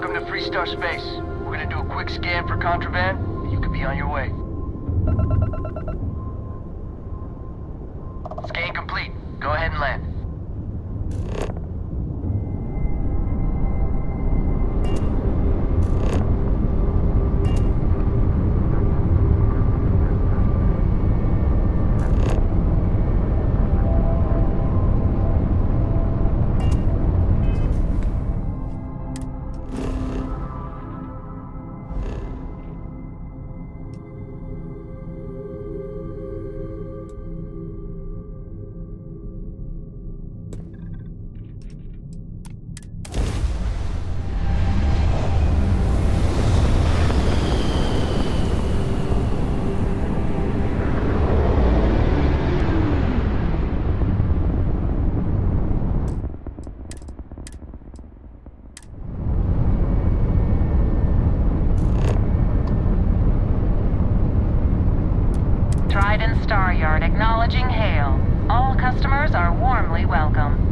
Welcome to Freestar Space. We're gonna do a quick scan for contraband, and you could be on your way. Scan complete. Go ahead and land. Star Yard acknowledging hail. All customers are warmly welcome.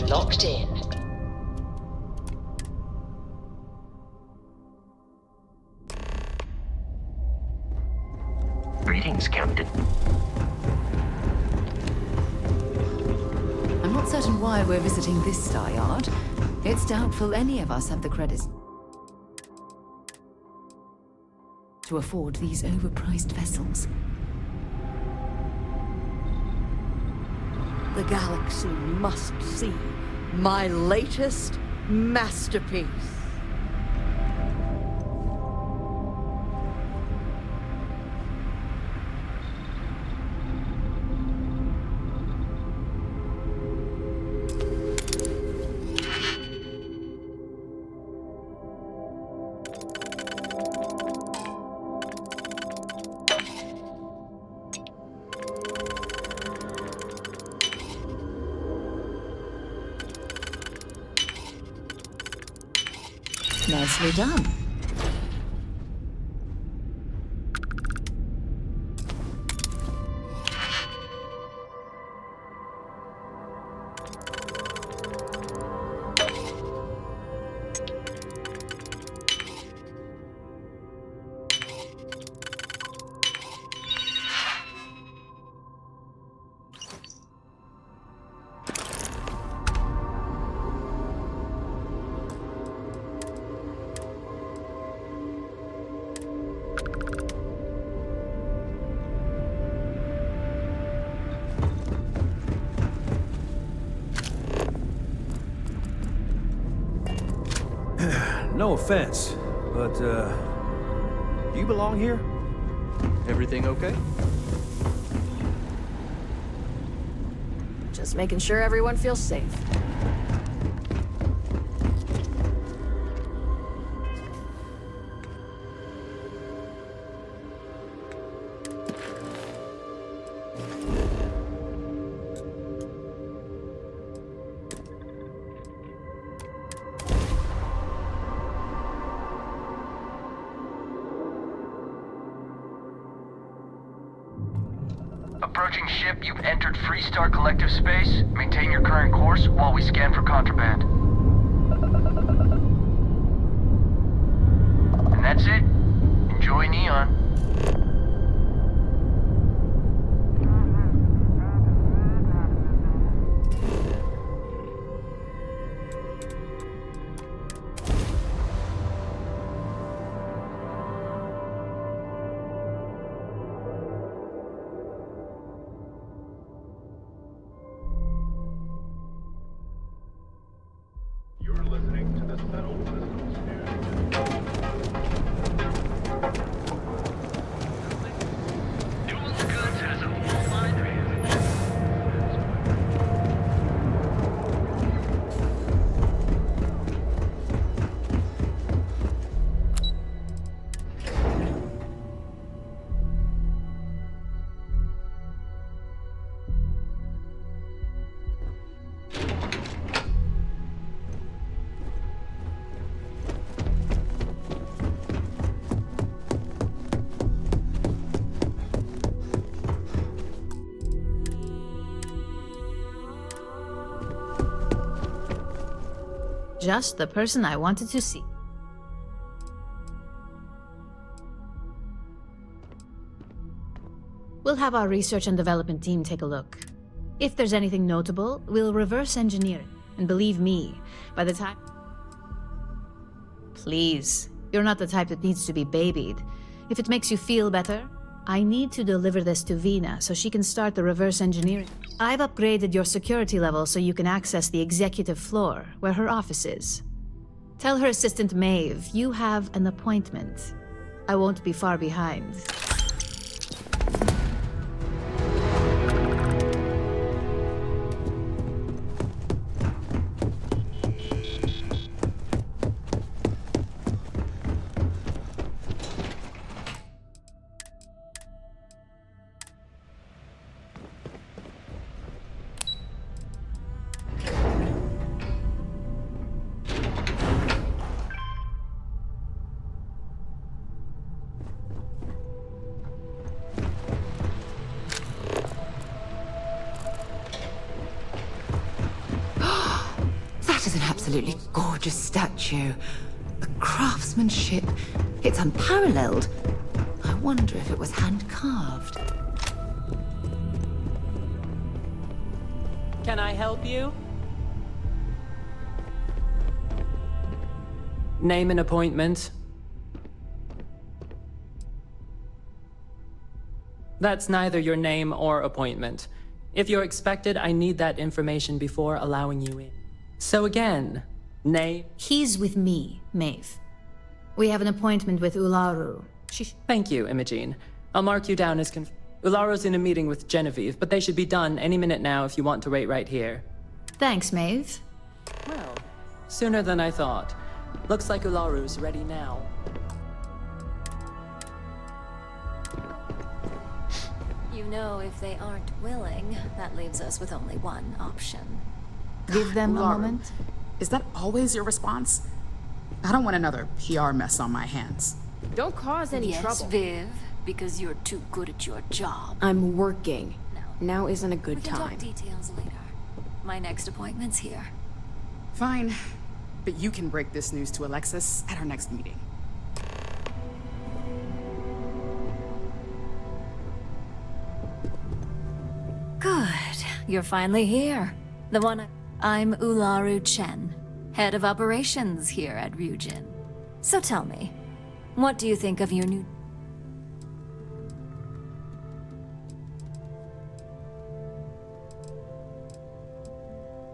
Locked in. Greetings, Captain. I'm not certain why we're visiting this star yard. It's doubtful any of us have the credits to afford these overpriced vessels. The galaxy must see my latest masterpiece. Nicely done. No offense, but, do you belong here? Everything okay? Just making sure everyone feels safe. Approaching ship, you've entered Freestar Collective Space. Maintain your current course while we scan for contraband. And that's it. Enjoy Neon. just the person I wanted to see. We'll have our research and development team take a look. If there's anything notable, we'll reverse engineer it. And believe me, by the time... Please, you're not the type that needs to be babied. If it makes you feel better, I need to deliver this to Vina so she can start the reverse engineering. I've upgraded your security level so you can access the executive floor, where her office is. Tell her assistant Maeve you have an appointment. I won't be far behind. That is an absolutely gorgeous statue. The craftsmanship, it's unparalleled. I wonder if it was hand-carved. Can I help you? Name an appointment. That's neither your name or appointment. If you're expected, I need that information before allowing you in. So again, name... He's with me, Maeve. We have an appointment with Ularu. Thank you, Imogene. I'll mark you down as Ularu's in a meeting with Genevieve, but they should be done any minute now if you want to wait right here. Thanks, Maeve. Well, sooner than I thought. Looks like Ularu's ready now. You know, if they aren't willing, that leaves us with only one option. Give them a Ularu, moment. Is that always your response? I don't want another PR mess on my hands. Don't cause any Yes, trouble. Viv, because you're too good at your job. I'm working. Now isn't a We good can talk time. details later. My next appointment's here. Fine, but you can break this news to Alexis at our next meeting. Good. You're finally here. The one I'm Ularu Chen, head of operations here at Ryujin. So tell me, what do you think of your new...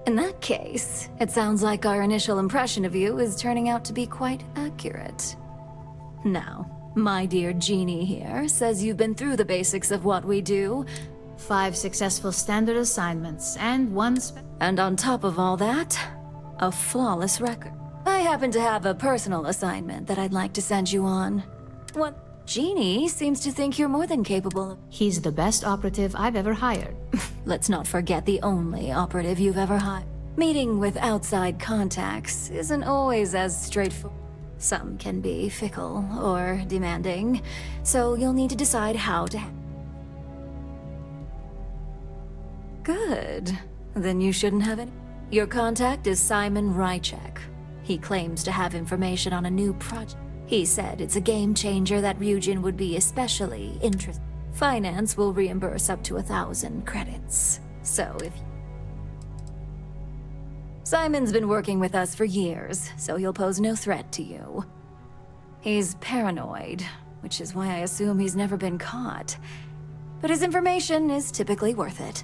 In that case, it sounds like our initial impression of you is turning out to be quite accurate. Now, my dear Jeannie here says you've been through the basics of what we do, 5 successful standard assignments, and 1 and on top of all that, a flawless record. I happen to have a personal assignment that I'd like to send you on. What? Jeannie seems to think you're more than capable of... He's the best operative I've ever hired. Let's not forget the only operative you've ever hired. Meeting with outside contacts isn't always as straightforward. Some can be fickle or demanding, so you'll need to decide how to... Good. Then you shouldn't have any. Your contact is Simon Rychek. He claims to have information on a new project. He said it's a game changer that Ryujin would be especially interested. Finance will reimburse up to 1,000 credits. So if... Simon's been working with us for years, so he'll pose no threat to you. He's paranoid, which is why I assume he's never been caught. But his information is typically worth it.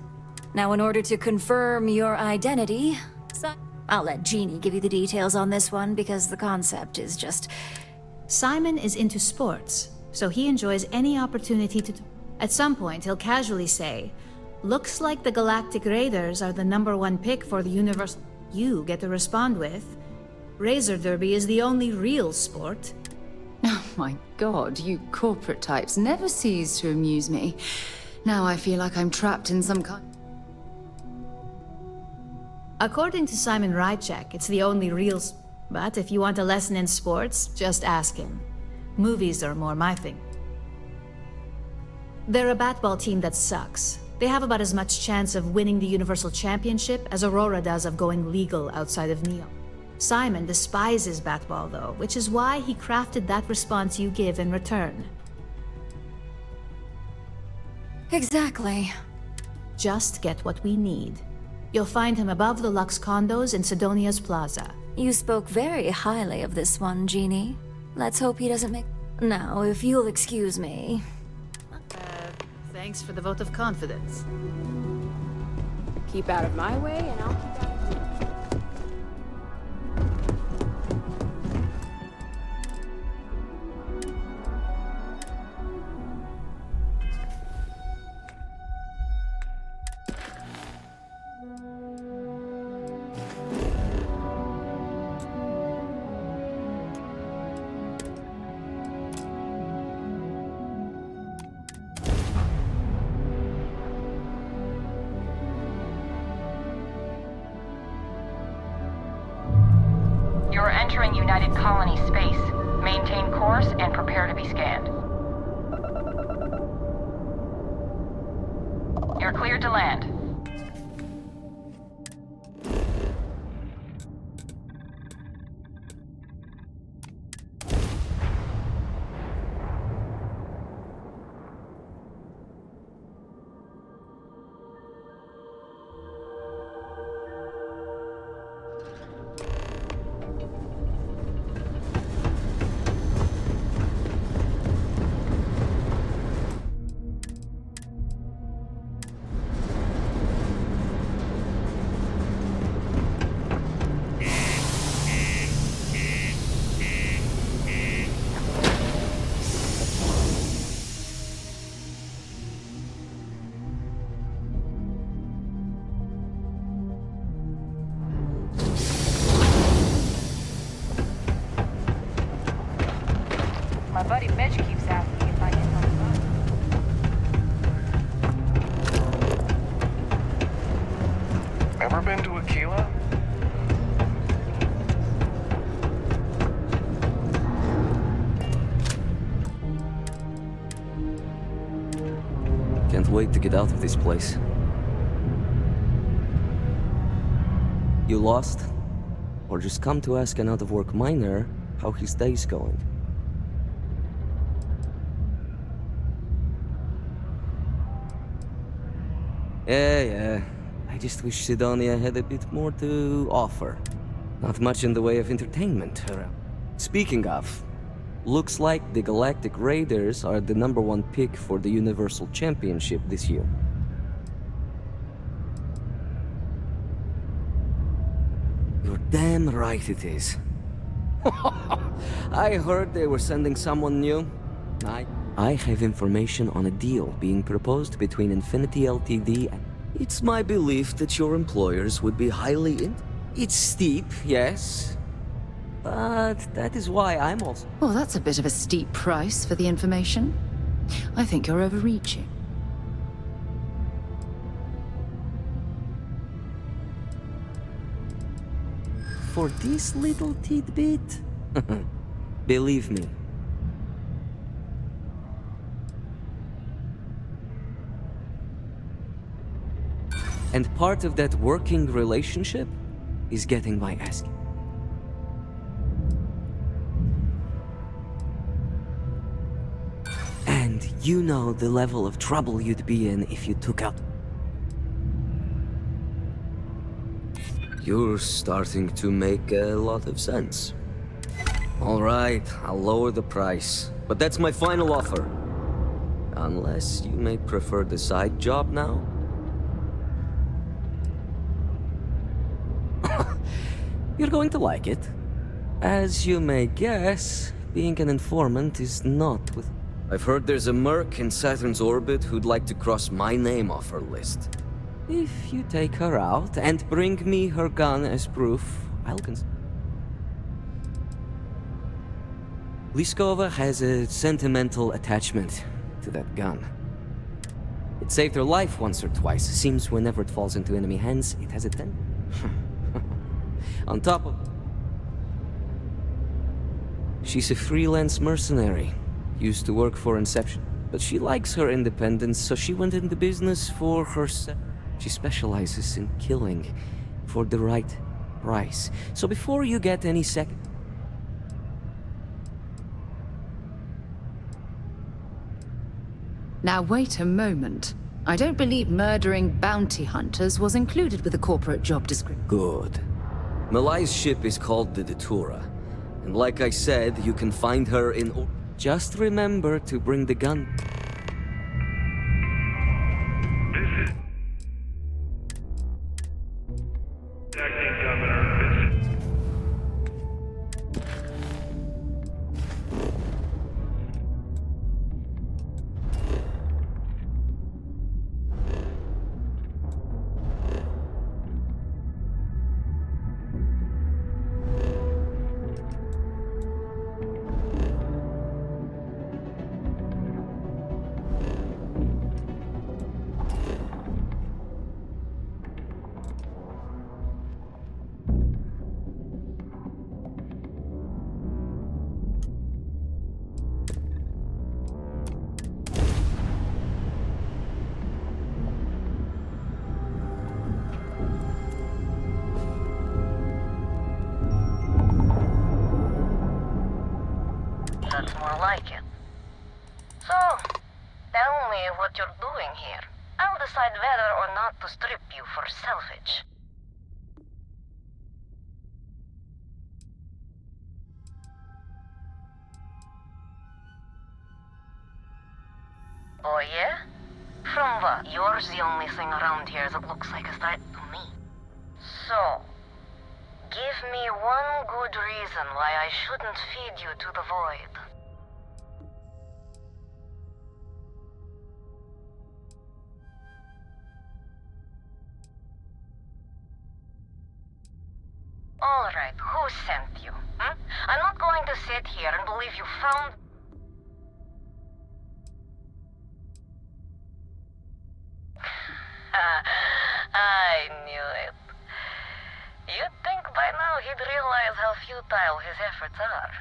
Now, in order to confirm your identity, I'll let Jeannie give you the details on this one because the concept is just... Simon is into sports, so he enjoys any opportunity to... At some point, he'll casually say, "Looks like the Galactic Raiders are the #1 pick for the Universal..." You get to respond with, "Razor Derby is the only real sport." Oh my god, you corporate types never cease to amuse me. Now I feel like I'm trapped in some kind... According to Simon Rychek, it's the only real but if you want a lesson in sports, just ask him. Movies are more my thing. They're a batball team that sucks. They have about as much chance of winning the Universal Championship as Aurora does of going legal outside of Neon. Simon despises Batball though, which is why he crafted that response you give in return. Exactly. Just get what we need. You'll find him above the Lux condos in Sidonia's Plaza. You spoke very highly of this one, Jeannie. Let's hope he doesn't make... Now, if you'll excuse me... Thanks for the vote of confidence. Keep out of my way, and I'll keep out of yours. You're entering United Colony space. Maintain course and prepare to be scanned. You're cleared to land. My buddy Mitch keeps asking if I can help him out. Ever been to Aquila? Can't wait to get out of this place. You lost? Or just come to ask an out-of-work miner how his day's going? Yeah. I just wish Sidonia had a bit more to offer. Not much in the way of entertainment around. Speaking of, looks like the Galactic Raiders are the #1 pick for the Universal Championship this year. You're damn right it is. I heard they were sending someone new. I have information on a deal being proposed between Infinity Ltd and... It's my belief that your employers would be highly It's steep, yes. But that is why I'm also... Well, that's a bit of a steep price for the information. I think you're overreaching. For this little tidbit? Believe me. And part of that working relationship is getting my ass. And you know the level of trouble you'd be in if you took out... You're starting to make a lot of sense. All right, I'll lower the price, but that's my final offer. Unless you may prefer the side job now. You're going to like it. As you may guess, being an informant is not with... I've heard there's a merc in Saturn's orbit who'd like to cross my name off her list. If you take her out and bring me her gun as proof, I'll consider... Liskova has a sentimental attachment to that gun. It saved her life once or twice. Seems whenever it falls into enemy hands, it has a tendency. On top of... She's a freelance mercenary. Used to work for Inception. But she likes her independence, so she went into business for herself. She specializes in killing for the right price. So before you get any second... Now wait a moment. I don't believe murdering bounty hunters was included with the corporate job description. Good. Malai's ship is called the Datura. And like I said, you can find her in... Just remember to bring the gun. That's more like it. So, tell me what you're doing here. I'll decide whether or not to strip you for salvage. Oh yeah? From what? You're the only thing around here that looks like a threat to me. So, give me one good reason why I shouldn't feed you to the void. Alright, who sent you? Hmm? I'm not going to sit here and believe you found... I knew it. You'd think by now he'd realize how futile his efforts are.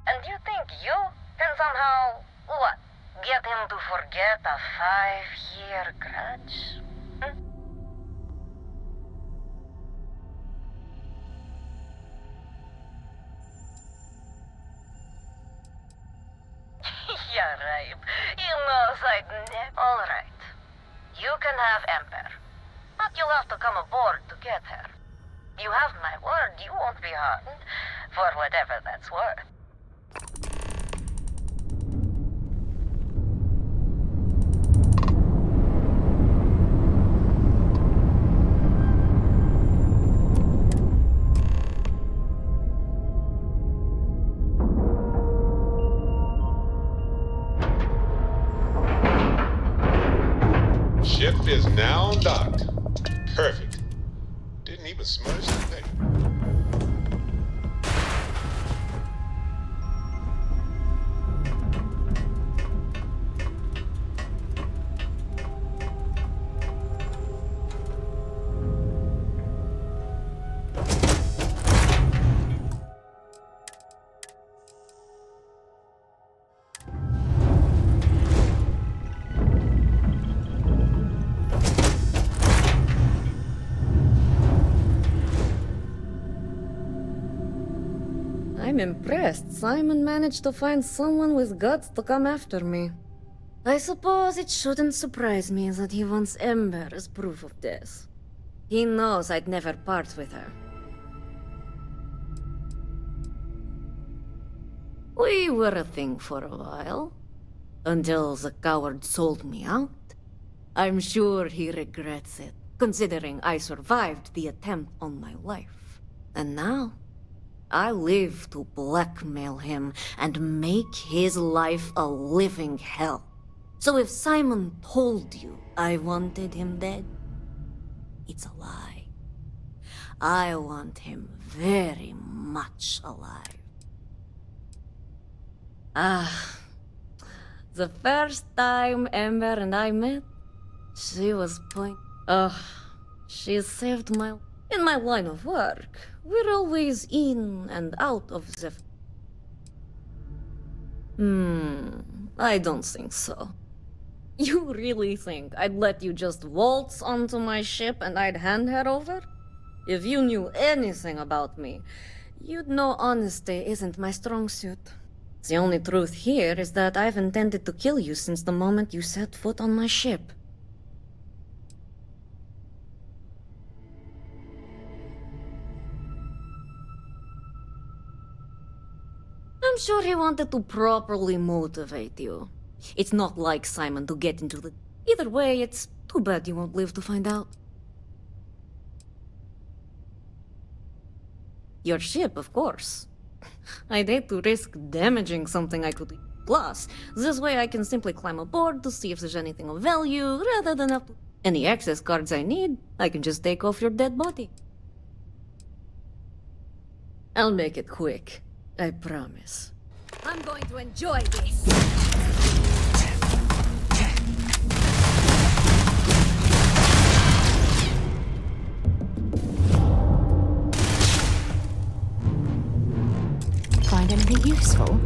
And you think you can somehow, what, get him to forget a 5-year grudge? Hmm? Yeah, right. He knows I'd never... Alright. You can have Ember. But you'll have to come aboard to get her. You have my word, you won't be harmed, for whatever that's worth. Ship is now docked. Perfect. Didn't even smudge the paper. I'm impressed Simon managed to find someone with guts to come after me. I suppose it shouldn't surprise me that he wants Ember as proof of this. He knows I'd never part with her. We were a thing for a while, until the coward sold me out. I'm sure he regrets it, considering I survived the attempt on my life. And now, I live to blackmail him and make his life a living hell. So if Simon told you I wanted him dead, it's a lie. I want him very much alive. The first time Ember and I met, she was she saved my... In my line of work, we're always in and out of the... I don't think so. You really think I'd let you just waltz onto my ship and I'd hand her over? If you knew anything about me, you'd know honesty isn't my strong suit. The only truth here is that I've intended to kill you since the moment you set foot on my ship. I'm sure he wanted to properly motivate you. It's not like Simon to get into the... Either way, it's too bad you won't live to find out. Your ship, of course. I'd hate to risk damaging something I could... Plus, this way I can simply climb aboard to see if there's anything of value, rather than have to... Any access cards I need, I can just take off your dead body. I'll make it quick. I promise. I'm going to enjoy this. Find anything useful?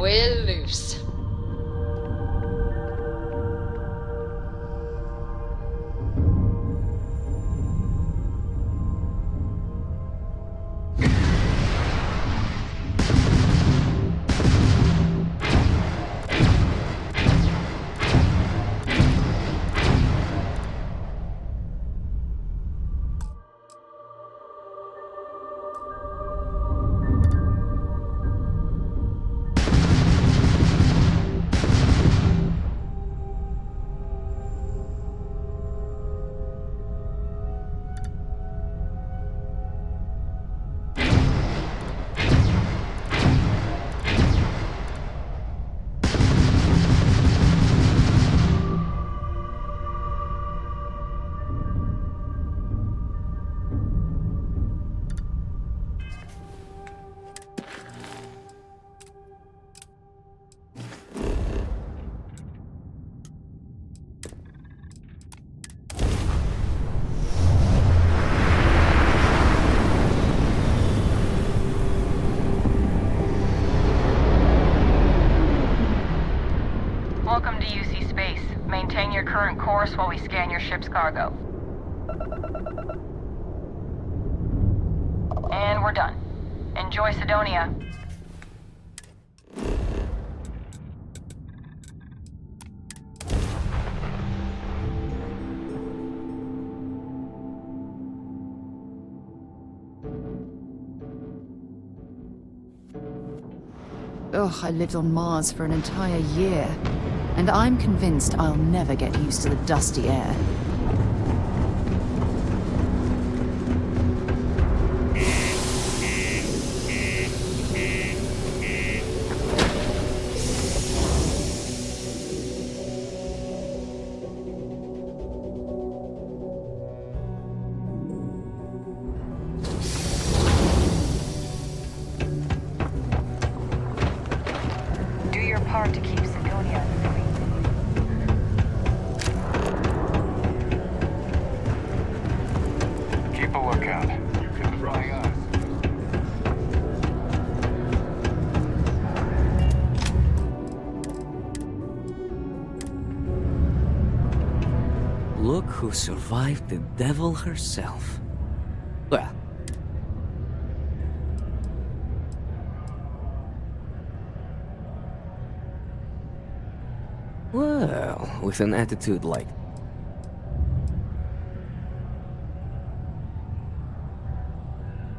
We're loose. Welcome to UC Space. Maintain your current course while we scan your ship's cargo. And we're done. Enjoy Sidonia. Ugh, I lived on Mars for an entire year. And I'm convinced I'll never get used to the dusty air. Do your part to keep Sidonia free. Keep a lookout. Could fly us. Look who survived the devil herself. Well. Well, with an attitude like...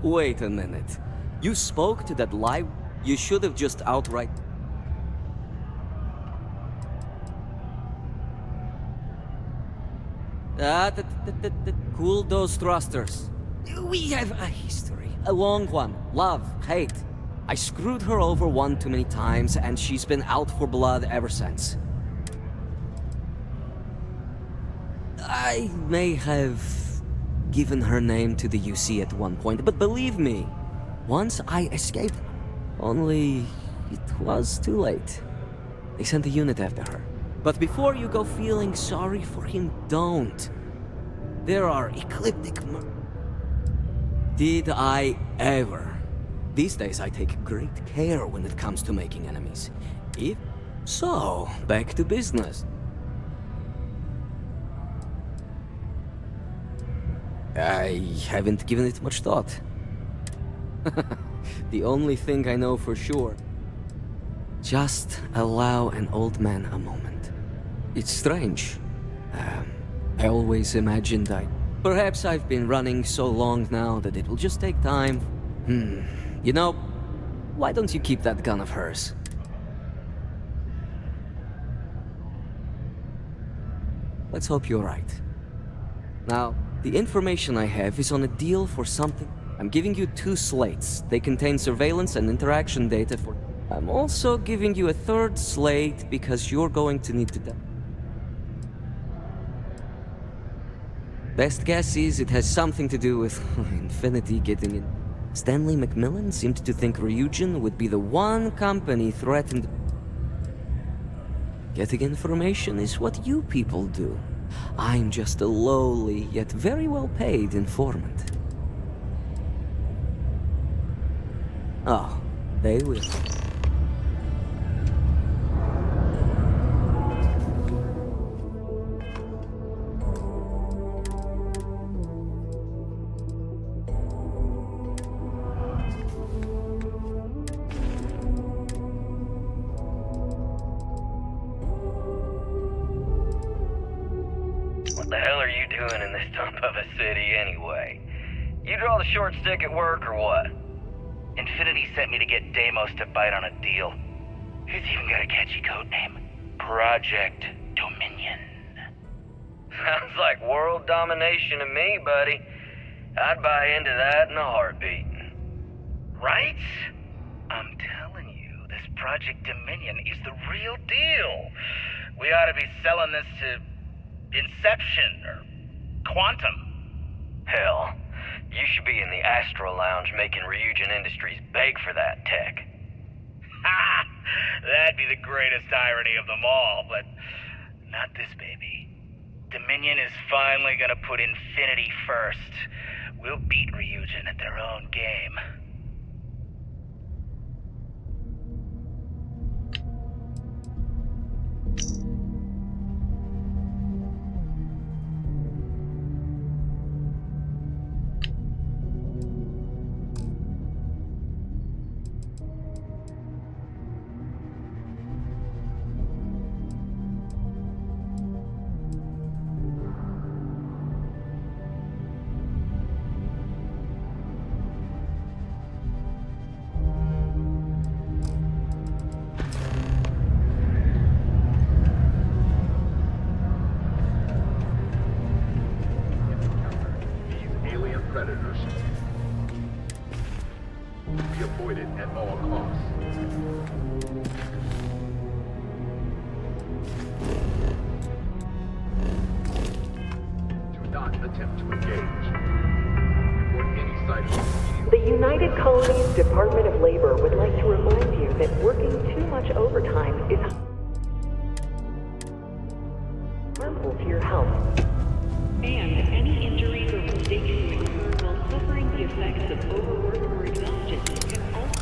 Wait a minute. You spoke to that live... You should have just outright... Cool those thrusters. We have a history. A long one. Love, hate. I screwed her over one too many times, and she's been out for blood ever since. I may have given her name to the UC at one point, but believe me, once I escaped, only it was too late. They sent a unit after her. But before you go feeling sorry for him, don't. There are ecliptic Did I ever? These days I take great care when it comes to making enemies. If so, back to business. I haven't given it much thought. The only thing I know for sure. Just allow an old man a moment. It's strange. I always imagined Perhaps I've been running so long now that it will just take time. You know, why don't you keep that gun of hers? Let's hope you're right. Now, the information I have is on a deal for something. I'm giving you 2 slates. They contain surveillance and interaction data for... I'm also giving you a 3rd slate because you're going to need to... Best guess is it has something to do with Infinity getting in. Stanley Macmillan seemed to think Ryujin would be the one company threatened. Getting information is what you people do. I'm just a lowly, yet very well-paid informant. Oh, they will. What the hell are you doing in this dump of a city anyway? You draw the short stick at work or what? Infinity sent me to get Deimos to bite on a deal. He's even got a catchy code name. Project Dominion. Sounds like world domination to me, buddy. I'd buy into that in a heartbeat. Right? I'm telling you, this Project Dominion is the real deal. We ought to be selling this to Inception or Quantum. Hell, you should be in the Astro Lounge making Ryujin Industries beg for that tech. Ha! That'd be the greatest irony of them all, but not this baby. Dominion is finally gonna put Infinity first. We'll beat Ryujin at their own game. attempt to engage. Report any sightings. The United Colonies Department of Labor would like to remind you that working too much overtime is harmful to your health. And any injuries or mistakes you incur while suffering the effects of overwork or exhaustion can also...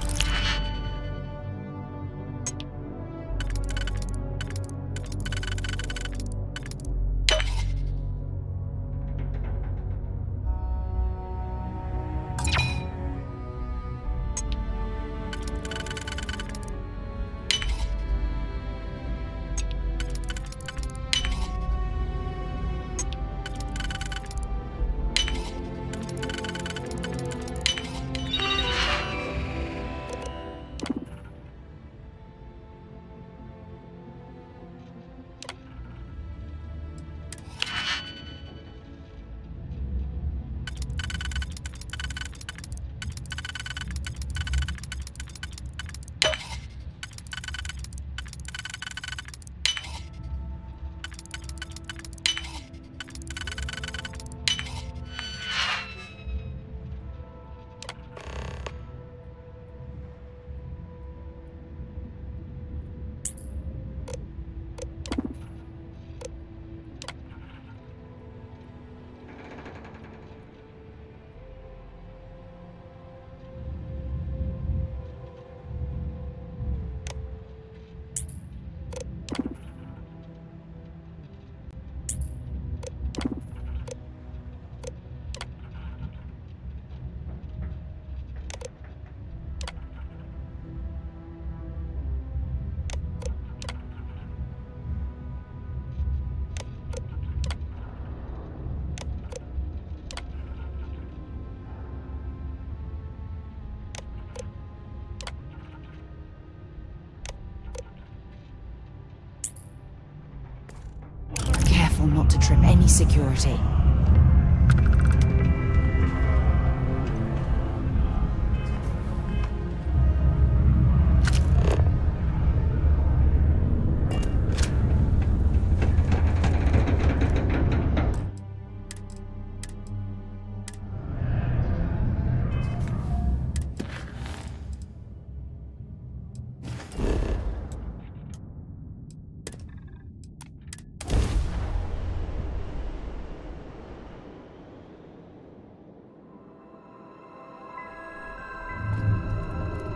Careful not to trip any security.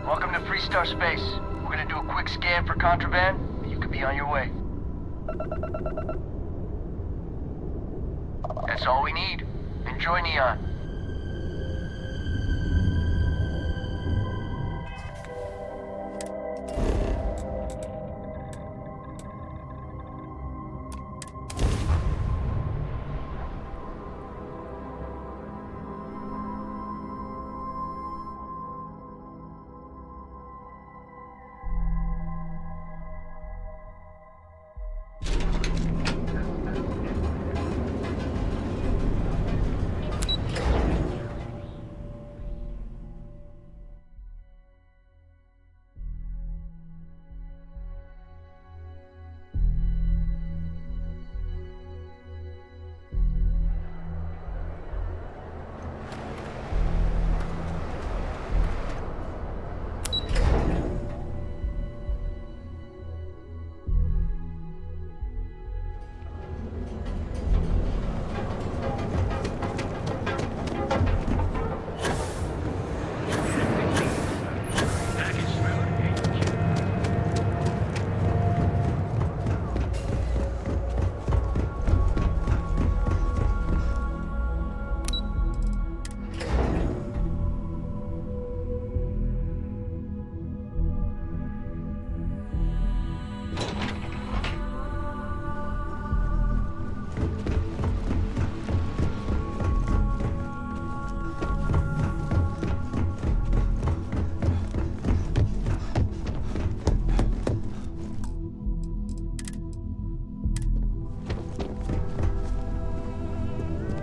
Welcome to Freestar Space. We're gonna do a quick scan for contraband, and you could be on your way. That's all we need. Enjoy Neon.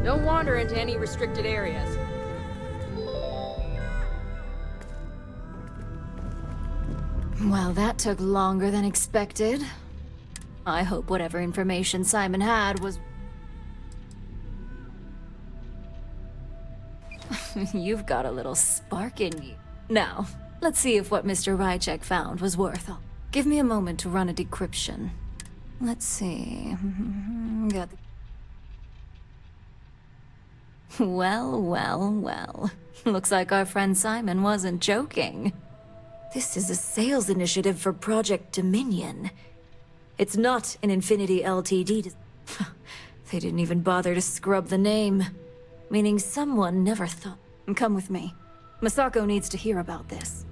Don't wander into any restricted areas. Well, that took longer than expected. I hope whatever information Simon had was... You've got a little spark in you. Now, let's see if what Mr. Rychek found was worth all. Give me a moment to run a decryption. Let's see. Got the... Well. Looks like our friend Simon wasn't joking. This is a sales initiative for Project Dominion. It's not an Infinity Ltd. They didn't even bother to scrub the name. Meaning someone never thought... Come with me. Masako needs to hear about this.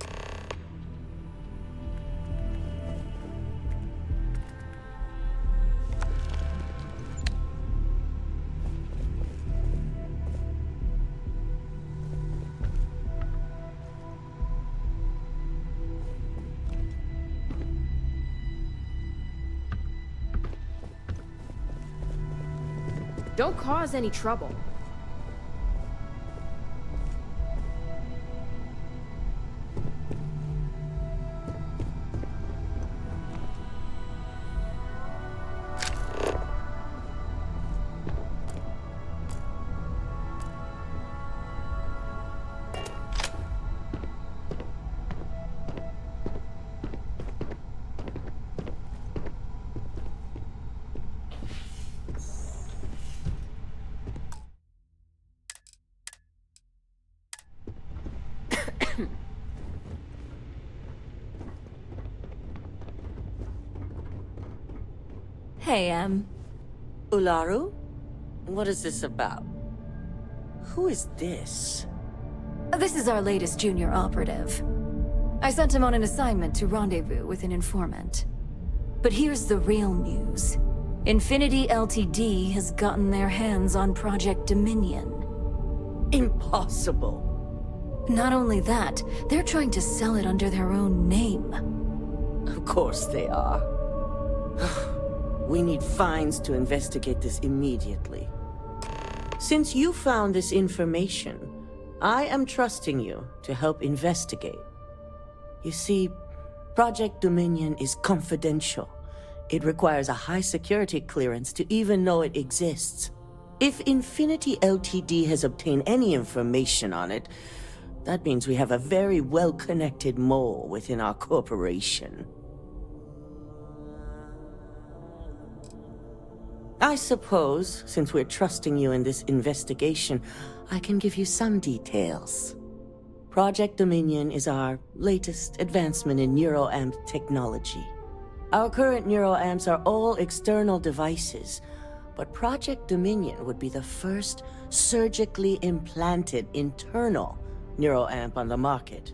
Don't cause any trouble. Hey, Ularu? What is this about? Who is this? This is our latest junior operative. I sent him on an assignment to rendezvous with an informant. But here's the real news. Infinity Ltd. has gotten their hands on Project Dominion. Impossible. Not only that, they're trying to sell it under their own name. Of course they are. We need fines to investigate this immediately. Since you found this information, I am trusting you to help investigate. You see, Project Dominion is confidential. It requires a high security clearance to even know it exists. If Infinity Ltd. has obtained any information on it, that means we have a very well-connected mole within our corporation. I suppose, since we're trusting you in this investigation, I can give you some details. Project Dominion is our latest advancement in neuroamp technology. Our current neuroamps are all external devices, but Project Dominion would be the first surgically implanted internal neuroamp on the market.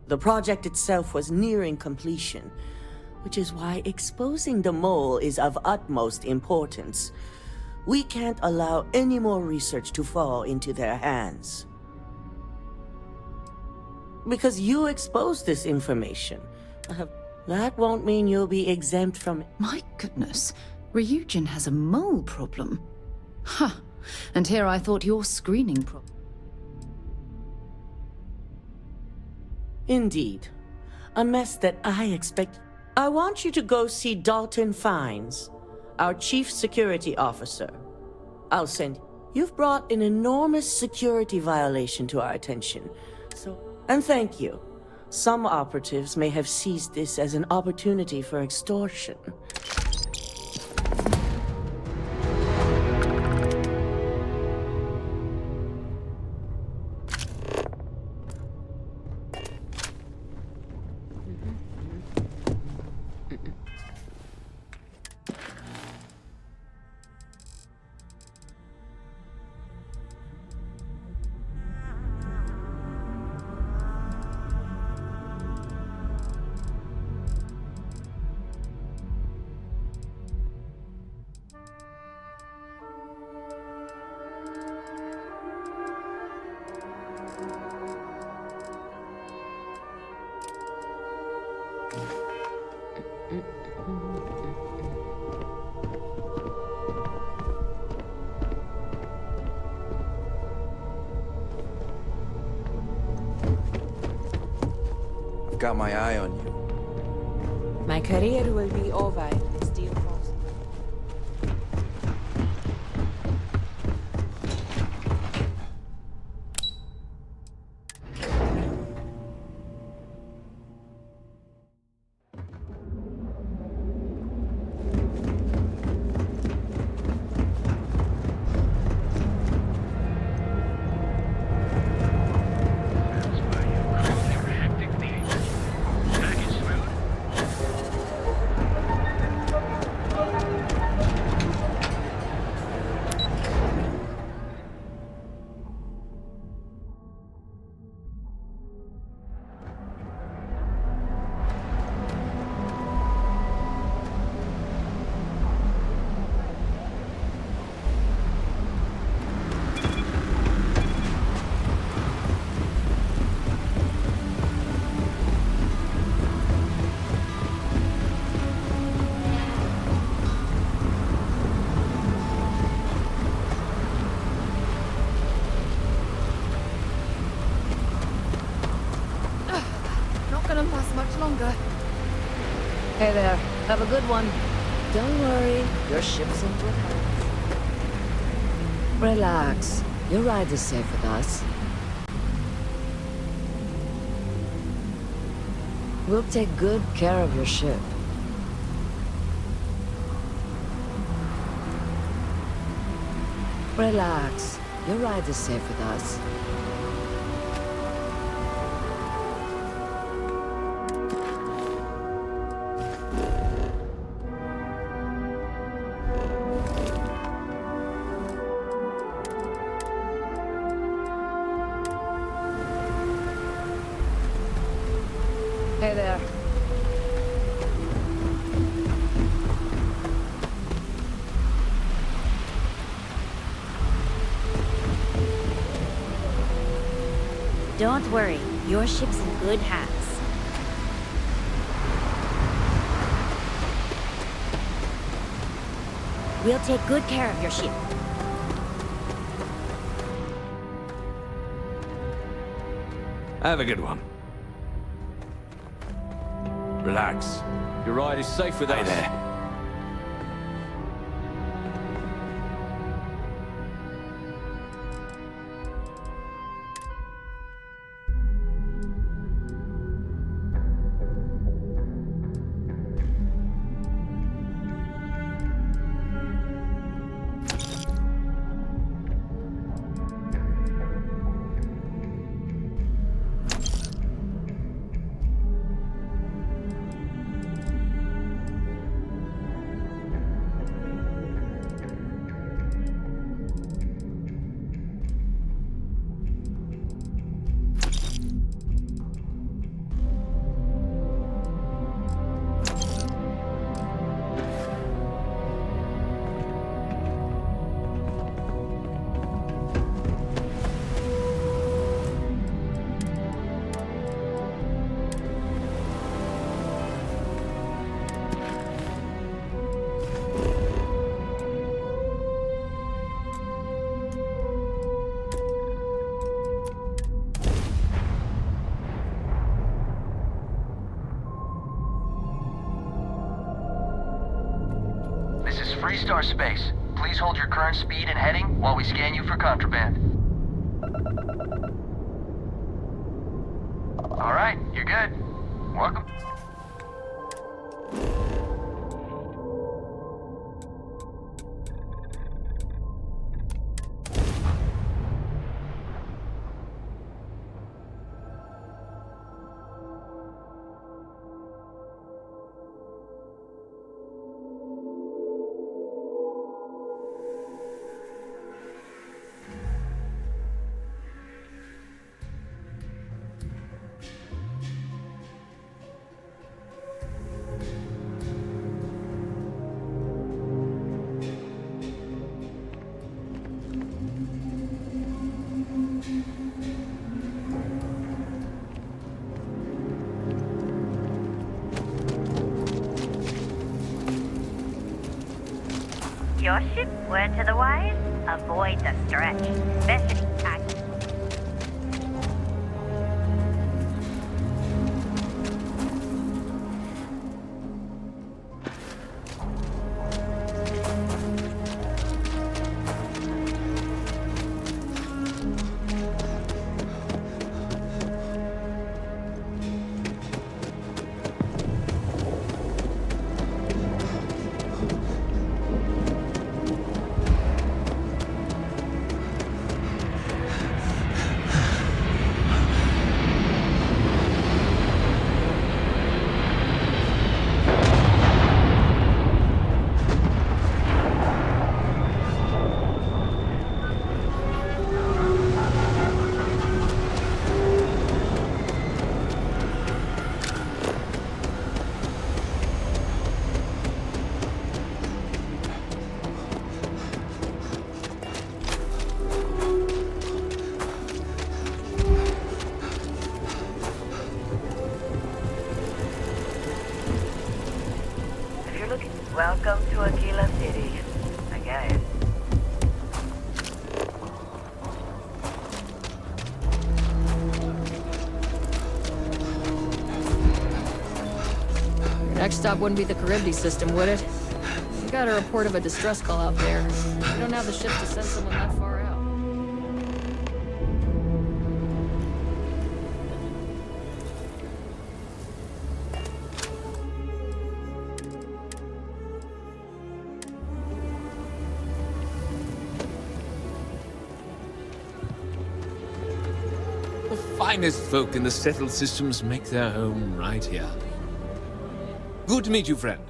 The project itself was nearing completion, which is why exposing the mole is of utmost importance. We can't allow any more research to fall into their hands. Because you exposed this information, that won't mean you'll be exempt from it. My goodness, Ryujin has a mole problem. Huh. And here I thought your screening problem. Indeed. A mess that I expect. I want you to go see Dalton Fines, our chief security officer. I'll send. You've brought an enormous security violation to our attention. And thank you. Some operatives may have seized this as an opportunity for extortion. Got my eye on you. My career will be over if this deal falls. Have a good one. Don't worry, your ship's in good hands. Relax. Your ride is safe with us. We'll take good care of your ship. Relax. Your ride is safe with us. Hey there. Don't worry, your ship's in good hands. We'll take good care of your ship. Have a good one. Relax. Your ride is safe with us. Hey there. Freestar Space. Please hold your current speed and heading while we scan you for contraband. All right, you're good. Welcome. Your ship, word to the wise, avoid the stretch, especially tight. Welcome to Aquila City, I guess. You're Next stop wouldn't be the Caribbean system, would it? We got a report of a distress call out there. We don't have the ships to send someone that far out. The finest folk in the settled systems make their home right here. Good to meet you, friend.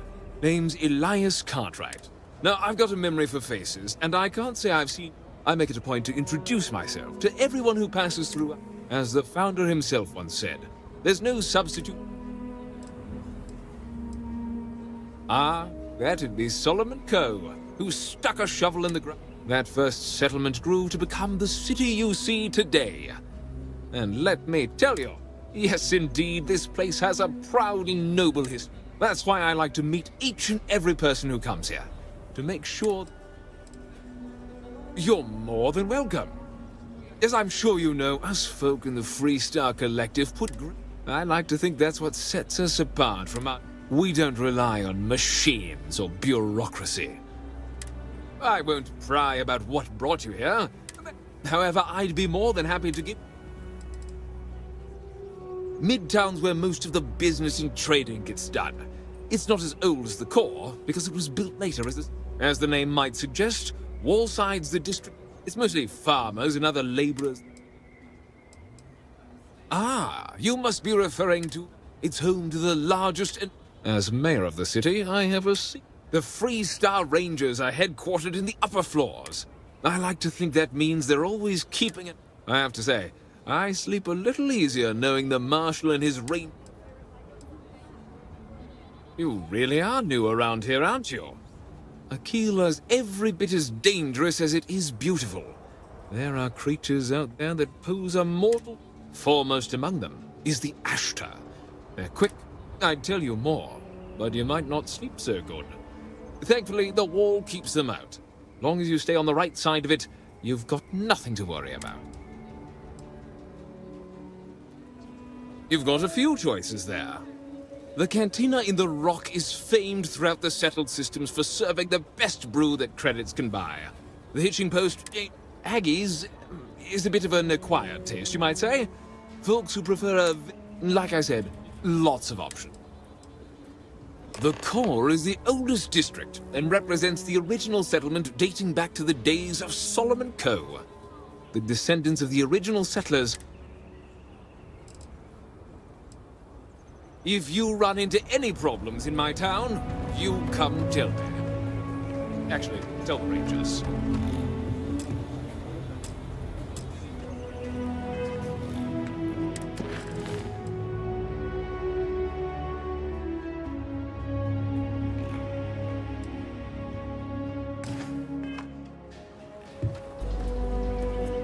Name's Elias Cartwright. Now, I've got a memory for faces, and I can't say I've seen... I make it a point to introduce myself to everyone who passes through. As the founder himself once said, there's no substitute. Ah, that'd be Solomon Coe, who stuck a shovel in the ground. That first settlement grew to become the city you see today. And let me tell you, yes indeed, this place has a proud and noble history. That's why I like to meet each and every person who comes here, to make sure... You're more than welcome. As I'm sure you know, us folk in the Freestar Collective I like to think that's what sets us apart from our... We don't rely on machines or bureaucracy. I won't pry about what brought you here. However, I'd be more than happy to give... Midtown's where most of the business and trading gets done. It's not as old as the core, because it was built later as the name might suggest. Wallside's the district. It's mostly farmers and other laborers. Ah, you must be referring to... It's home to the largest and... As mayor of the city, I have a seat. The Freestar Rangers are headquartered in the upper floors. I like to think that means they're always keeping it... I have to say, I sleep a little easier knowing the Marshal and his rain... You really are new around here, aren't you? Aquila's every bit as dangerous as it is beautiful. There are creatures out there that pose a mortal... Foremost among them is the Ashtar. They're quick, I'd tell you more, but you might not sleep so good. Thankfully, the wall keeps them out. Long as you stay on the right side of it, you've got nothing to worry about. You've got a few choices there. The cantina in the Rock is famed throughout the settled systems for serving the best brew that credits can buy. The hitching post, Aggie's, is a bit of an acquired taste, you might say. Folks who prefer like I said, lots of options. The core is the oldest district and represents the original settlement dating back to the days of Solomon Coe. The descendants of the original settlers. If you run into any problems in my town, you come tell me. Actually, tell the Rangers.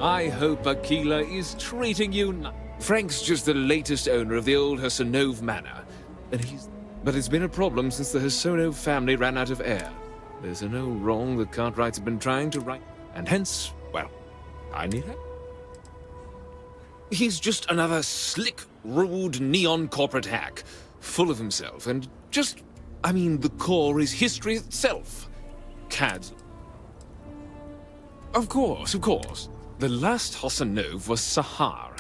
I hope Aquila is treating you Frank's just the latest owner of the old Hassanov Manor, but it's been a problem since the Hassanov family ran out of heir. There's no wrong the Cartwrights have been trying to right, and hence, well, I need help. He's just another slick, rude, neon corporate hack, full of himself, and the core is history itself. Cads. Of course. The last Hassanov was Sahar.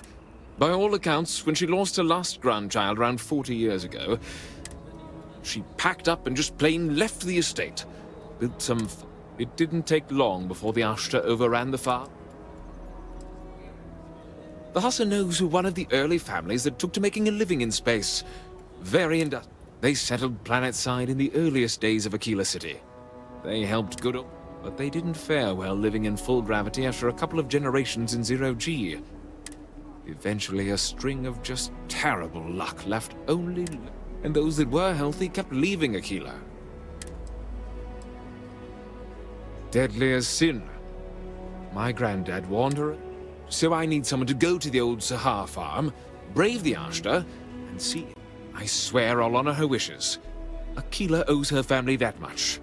By all accounts, when she lost her last grandchild around 40 years ago, she packed up and just plain left the estate. Built some... It didn't take long before the Ashtar overran the farm. The Hassanovs were one of the early families that took to making a living in space. Very industrial. They settled planetside in the earliest days of Aquila City. They helped good... But they didn't fare well living in full gravity after a couple of generations in zero-G. Eventually, a string of just terrible luck left only... And those that were healthy kept leaving Aquila. Deadly as sin. My granddad warned her, so I need someone to go to the old Sahar farm, brave the Ashtar, and see... I swear I'll honor her wishes. Aquila owes her family that much.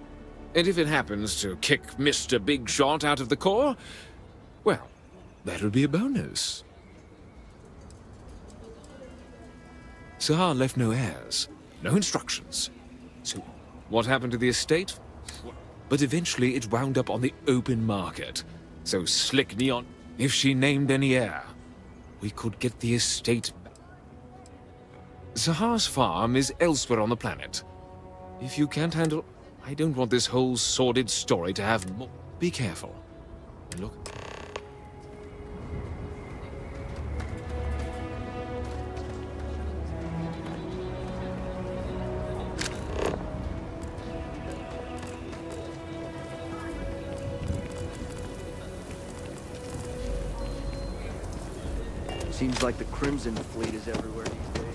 And if it happens to kick Mr. Big Shot out of the core, well, that'll be a bonus. Sahar left no heirs, no instructions. So, what happened to the estate? But eventually it wound up on the open market. So Slick Neon, if she named any heir, we could get the estate back. Zahar's farm is elsewhere on the planet. If you can't handle... I don't want this whole sordid story to have more... Be careful. Look... Seems like the Crimson Fleet is everywhere these days.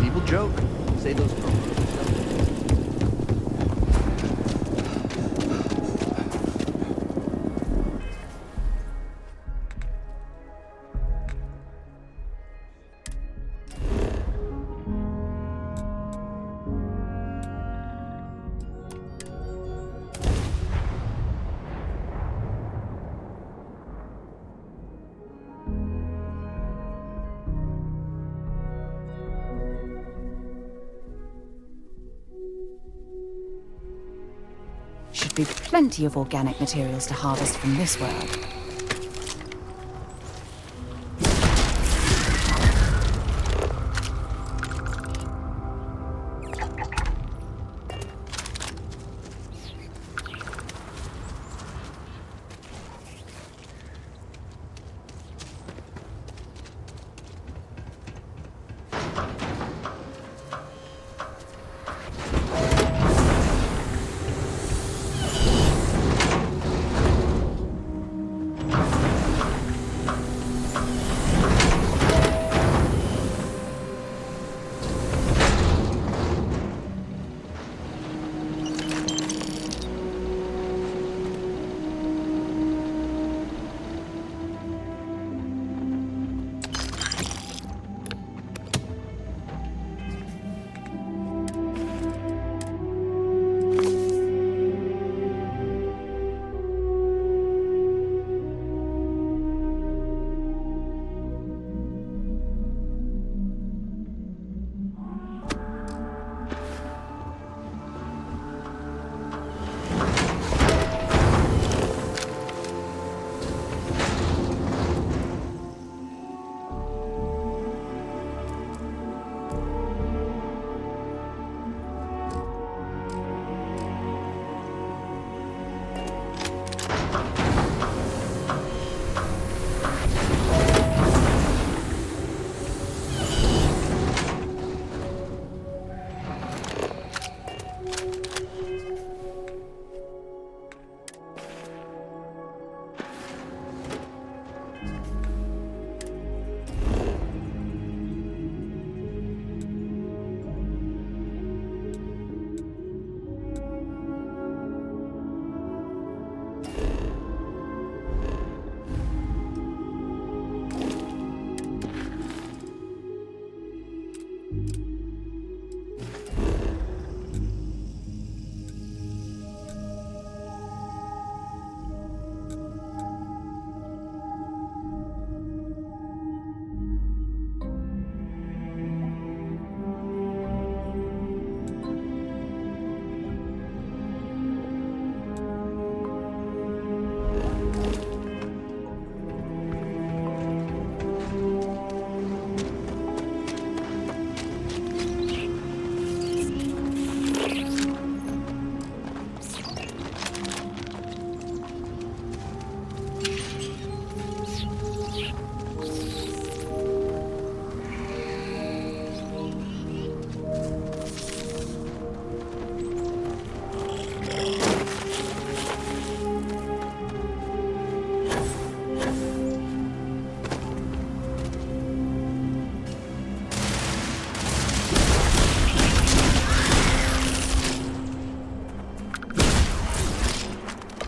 People joke. Say those Should be plenty of organic materials to harvest from this world.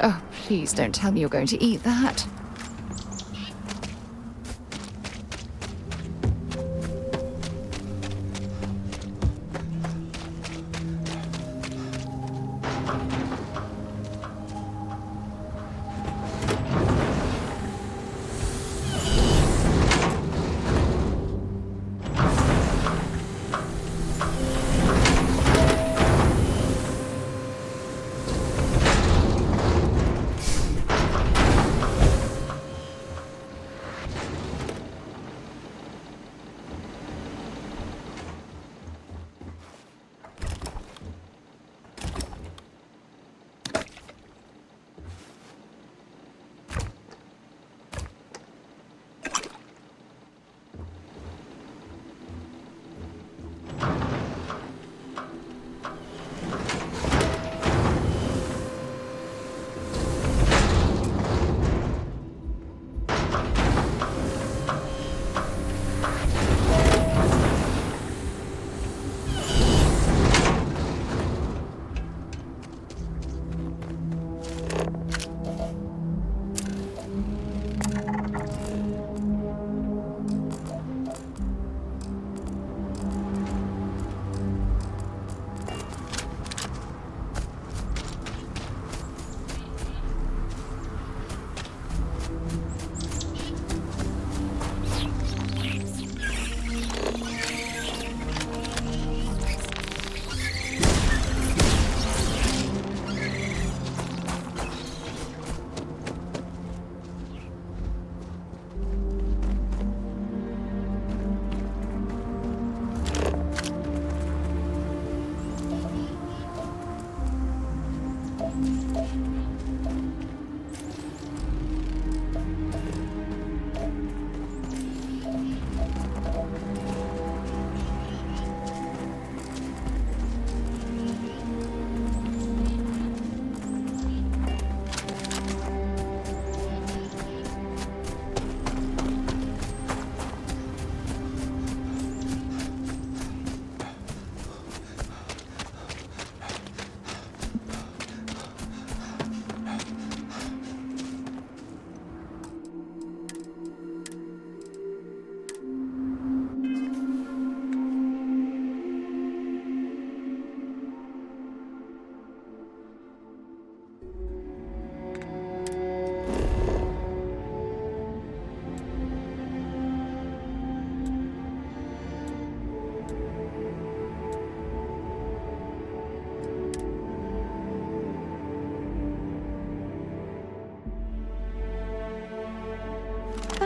Oh, please don't tell me you're going to eat that.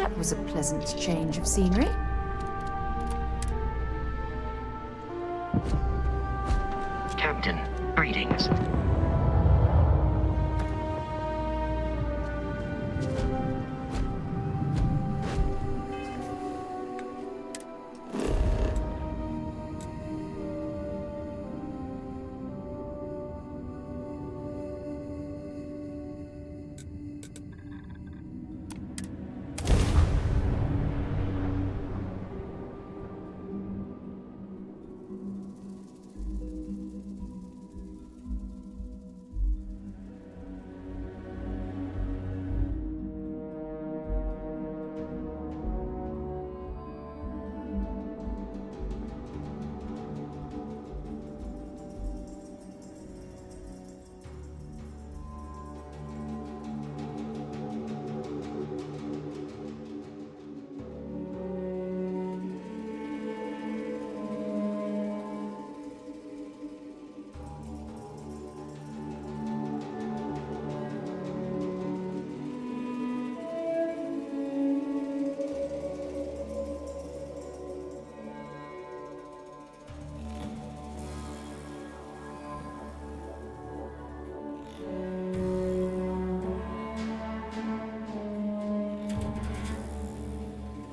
That was a pleasant change of scenery. Captain, greetings.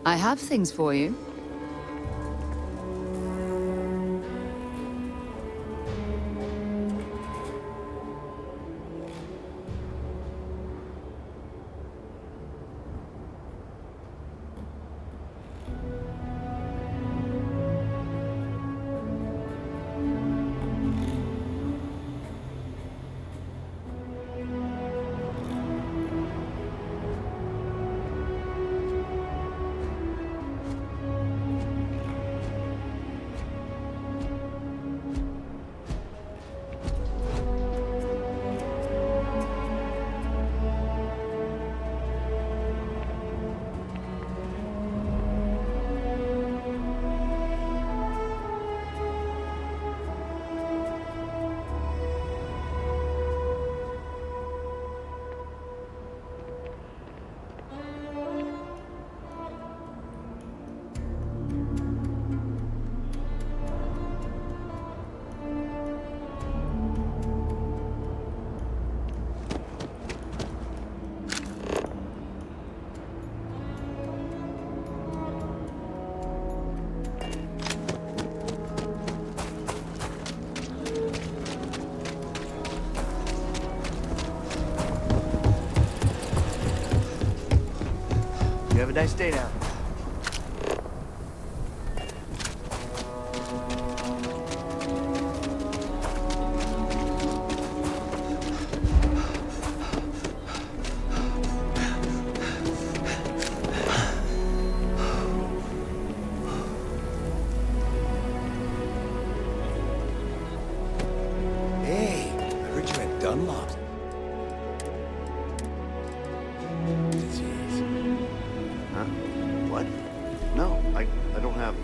I have things for you. You have a nice day now. Hey, I heard you had Dunlop. What? No, I don't have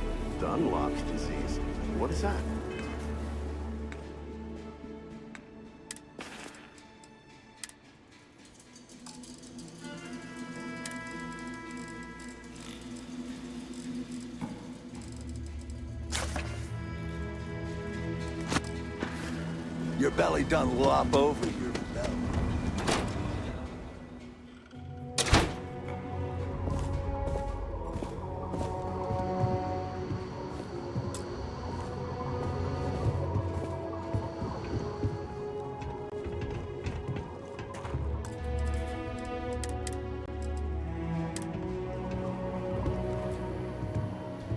Dunlop's disease. What is that? Your belly done lop over your belly.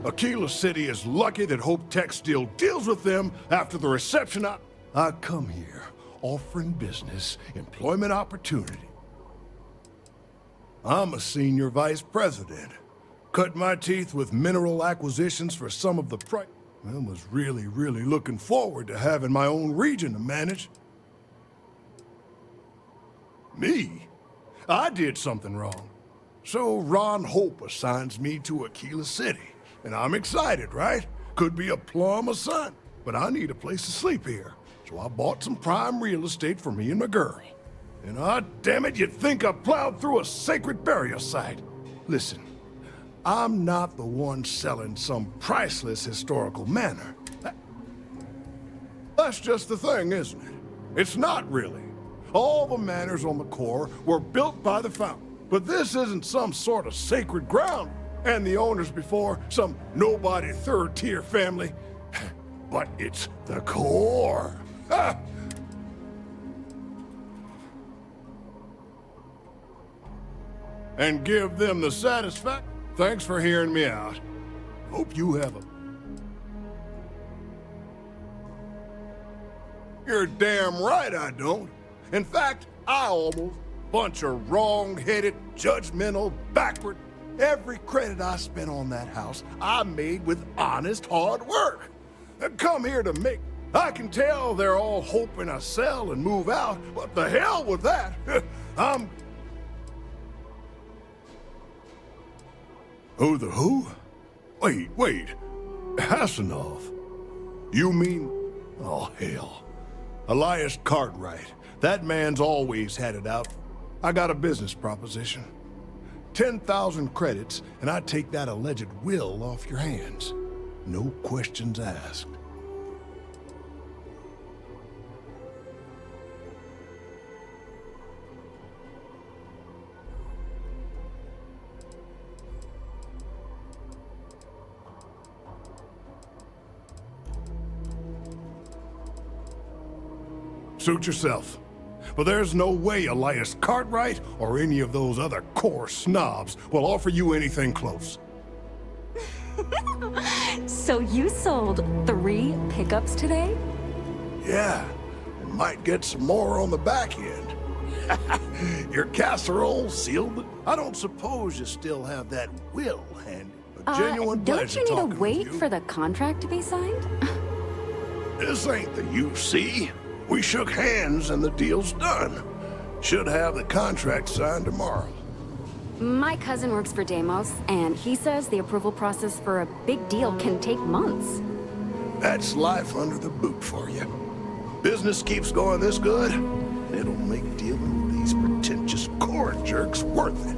Aquila City is lucky that Hope Tech still deals with them after the reception I come here offering business, employment opportunity. I'm a senior vice president. Cut my teeth with mineral acquisitions for some of the price. I was really looking forward to having my own region to manage. Me? I did something wrong. So Ron Hope assigns me to Aquila City. And I'm excited, right? Could be a plum of sun. But I need a place to sleep here. So I bought some prime real estate for me and my girl. And damn it, you'd think I plowed through a sacred burial site. Listen, I'm not the one selling some priceless historical manor. That's just the thing, isn't it? It's not really. All the manors on the core were built by the founder. But this isn't some sort of sacred ground, and the owners before some nobody third-tier family. But it's the core. Ha! And give them the satisfaction. Thanks for hearing me out. Hope you have a... You're damn right I don't. In fact, I almost... Bunch of wrong-headed, judgmental, backward... Every credit I spent on that house, I made with honest, hard work. And come here to make... I can tell they're all hoping I sell and move out, but the hell with that. I'm... Who the who? Wait. Hassanov. You mean... Oh, hell. Elias Cartwright. That man's always had it out. I got a business proposition. 10,000 credits, and I take that alleged will off your hands. No questions asked. Suit yourself. But there's no way Elias Cartwright or any of those other core snobs will offer you anything close. So you sold 3 pickups today? Yeah, and might get some more on the back end. Your casserole sealed? I don't suppose you still have that will, and a genuine don't pleasure you need to talking wait with you. for the contract to be signed? This ain't the UFC. We shook hands and the deal's done. Should have the contract signed tomorrow. My cousin works for Deimos, and he says the approval process for a big deal can take months. That's life under the boot for you. Business keeps going this good, and it'll make dealing with these pretentious core jerks worth it.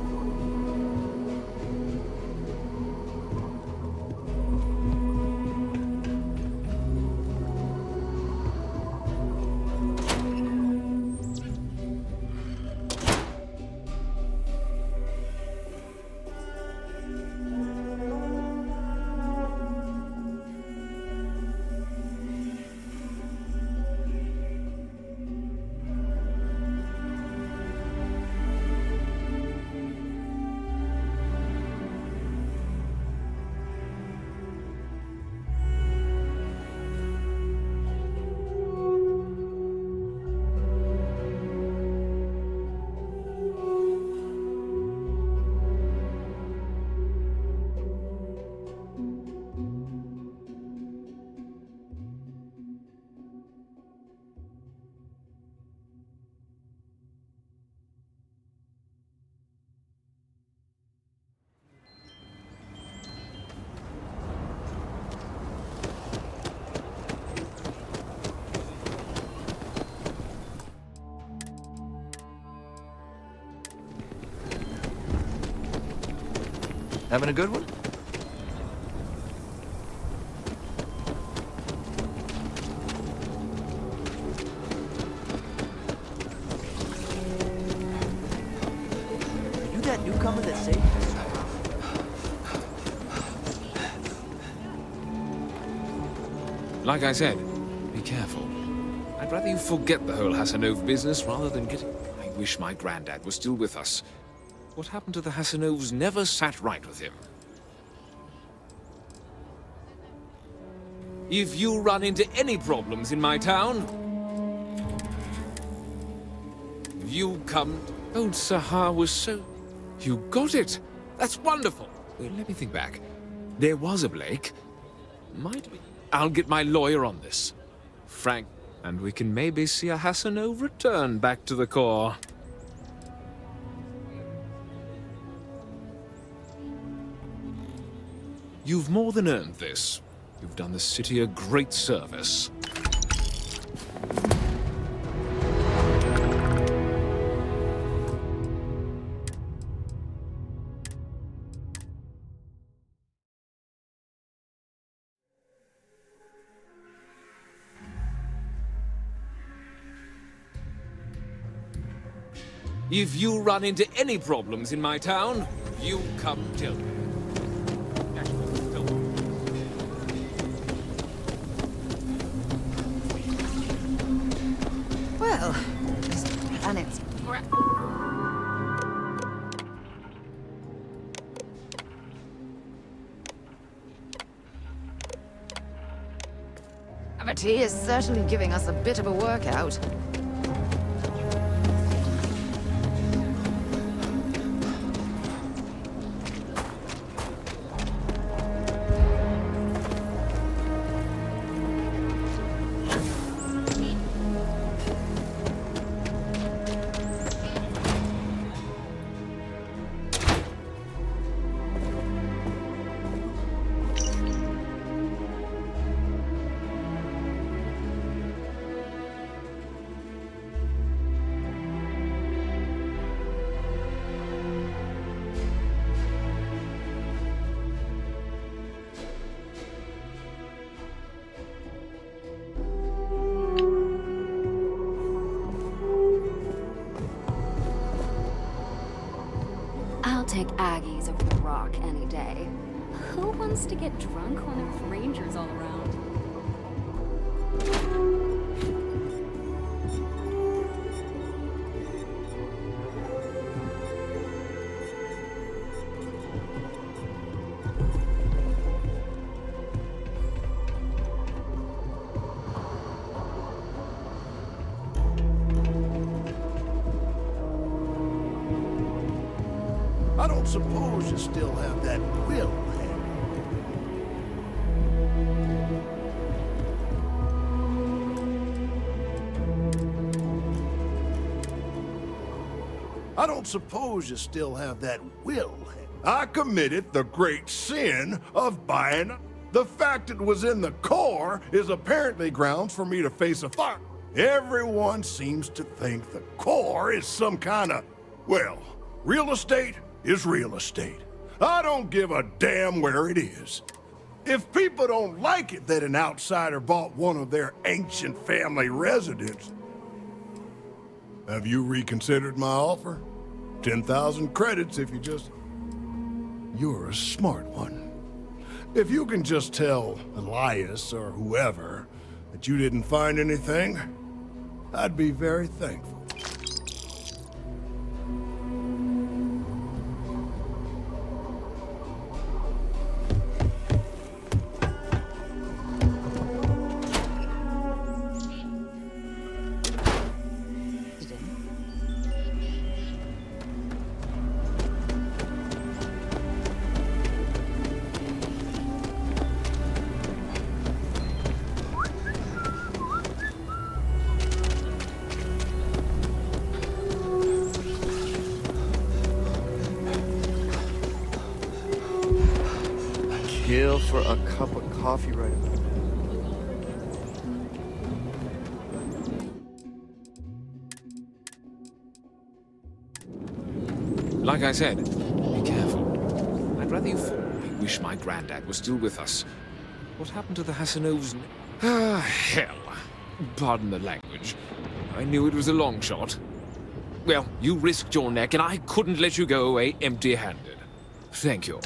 Having a good one? Are you that newcomer that saved us? Like I said, be careful. I'd rather you forget the whole Hassanov business rather than get... I wish my granddad was still with us. What happened to the Hassanovs never sat right with him. If you run into any problems in my town, you come... Old Sahar was so... You got it! That's wonderful! Wait, let me think back. There was a Blake. Might be... I'll get my lawyer on this. Frank, and we can maybe see a Hassanov return back to the core. You've more than earned this. You've done the city a great service. If you run into any problems in my town, you come tell me. Well, this planet's... Gravity is certainly giving us a bit of a workout. I'll take Aggies over the Rock any day. Who wants to get drunk when there's rangers all around? I don't suppose you still have that will, man. I don't suppose you still have that will. I committed the great sin of buying. The fact it was in the core is apparently grounds for me to face a fire. Everyone seems to think the core is some kind of, well, real estate is real estate. I don't give a damn where it is. If people don't like it that an outsider bought one of their ancient family residences, have you reconsidered my offer? 10,000 credits if you just... You're a smart one. If you can just tell Elias or whoever that you didn't find anything, I'd be very thankful. Kill for a cup of coffee right now. Like I said, be careful. I'd rather you fall. I wish my granddad was still with us. What happened to the Hasanovs? Ah, hell. Pardon the language. I knew it was a long shot. Well, you risked your neck, and I couldn't let you go away empty-handed. Thank you.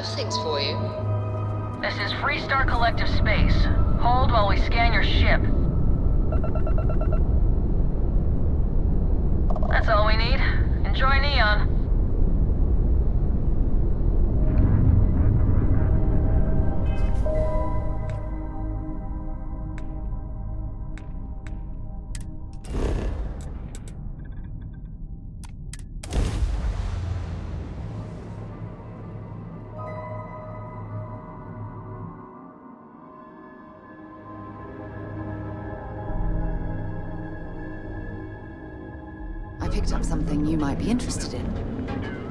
have things for you. This is Freestar Collective Space. Hold while we scan your ship. That's all we need. Enjoy Neon. I picked up something you might be interested in.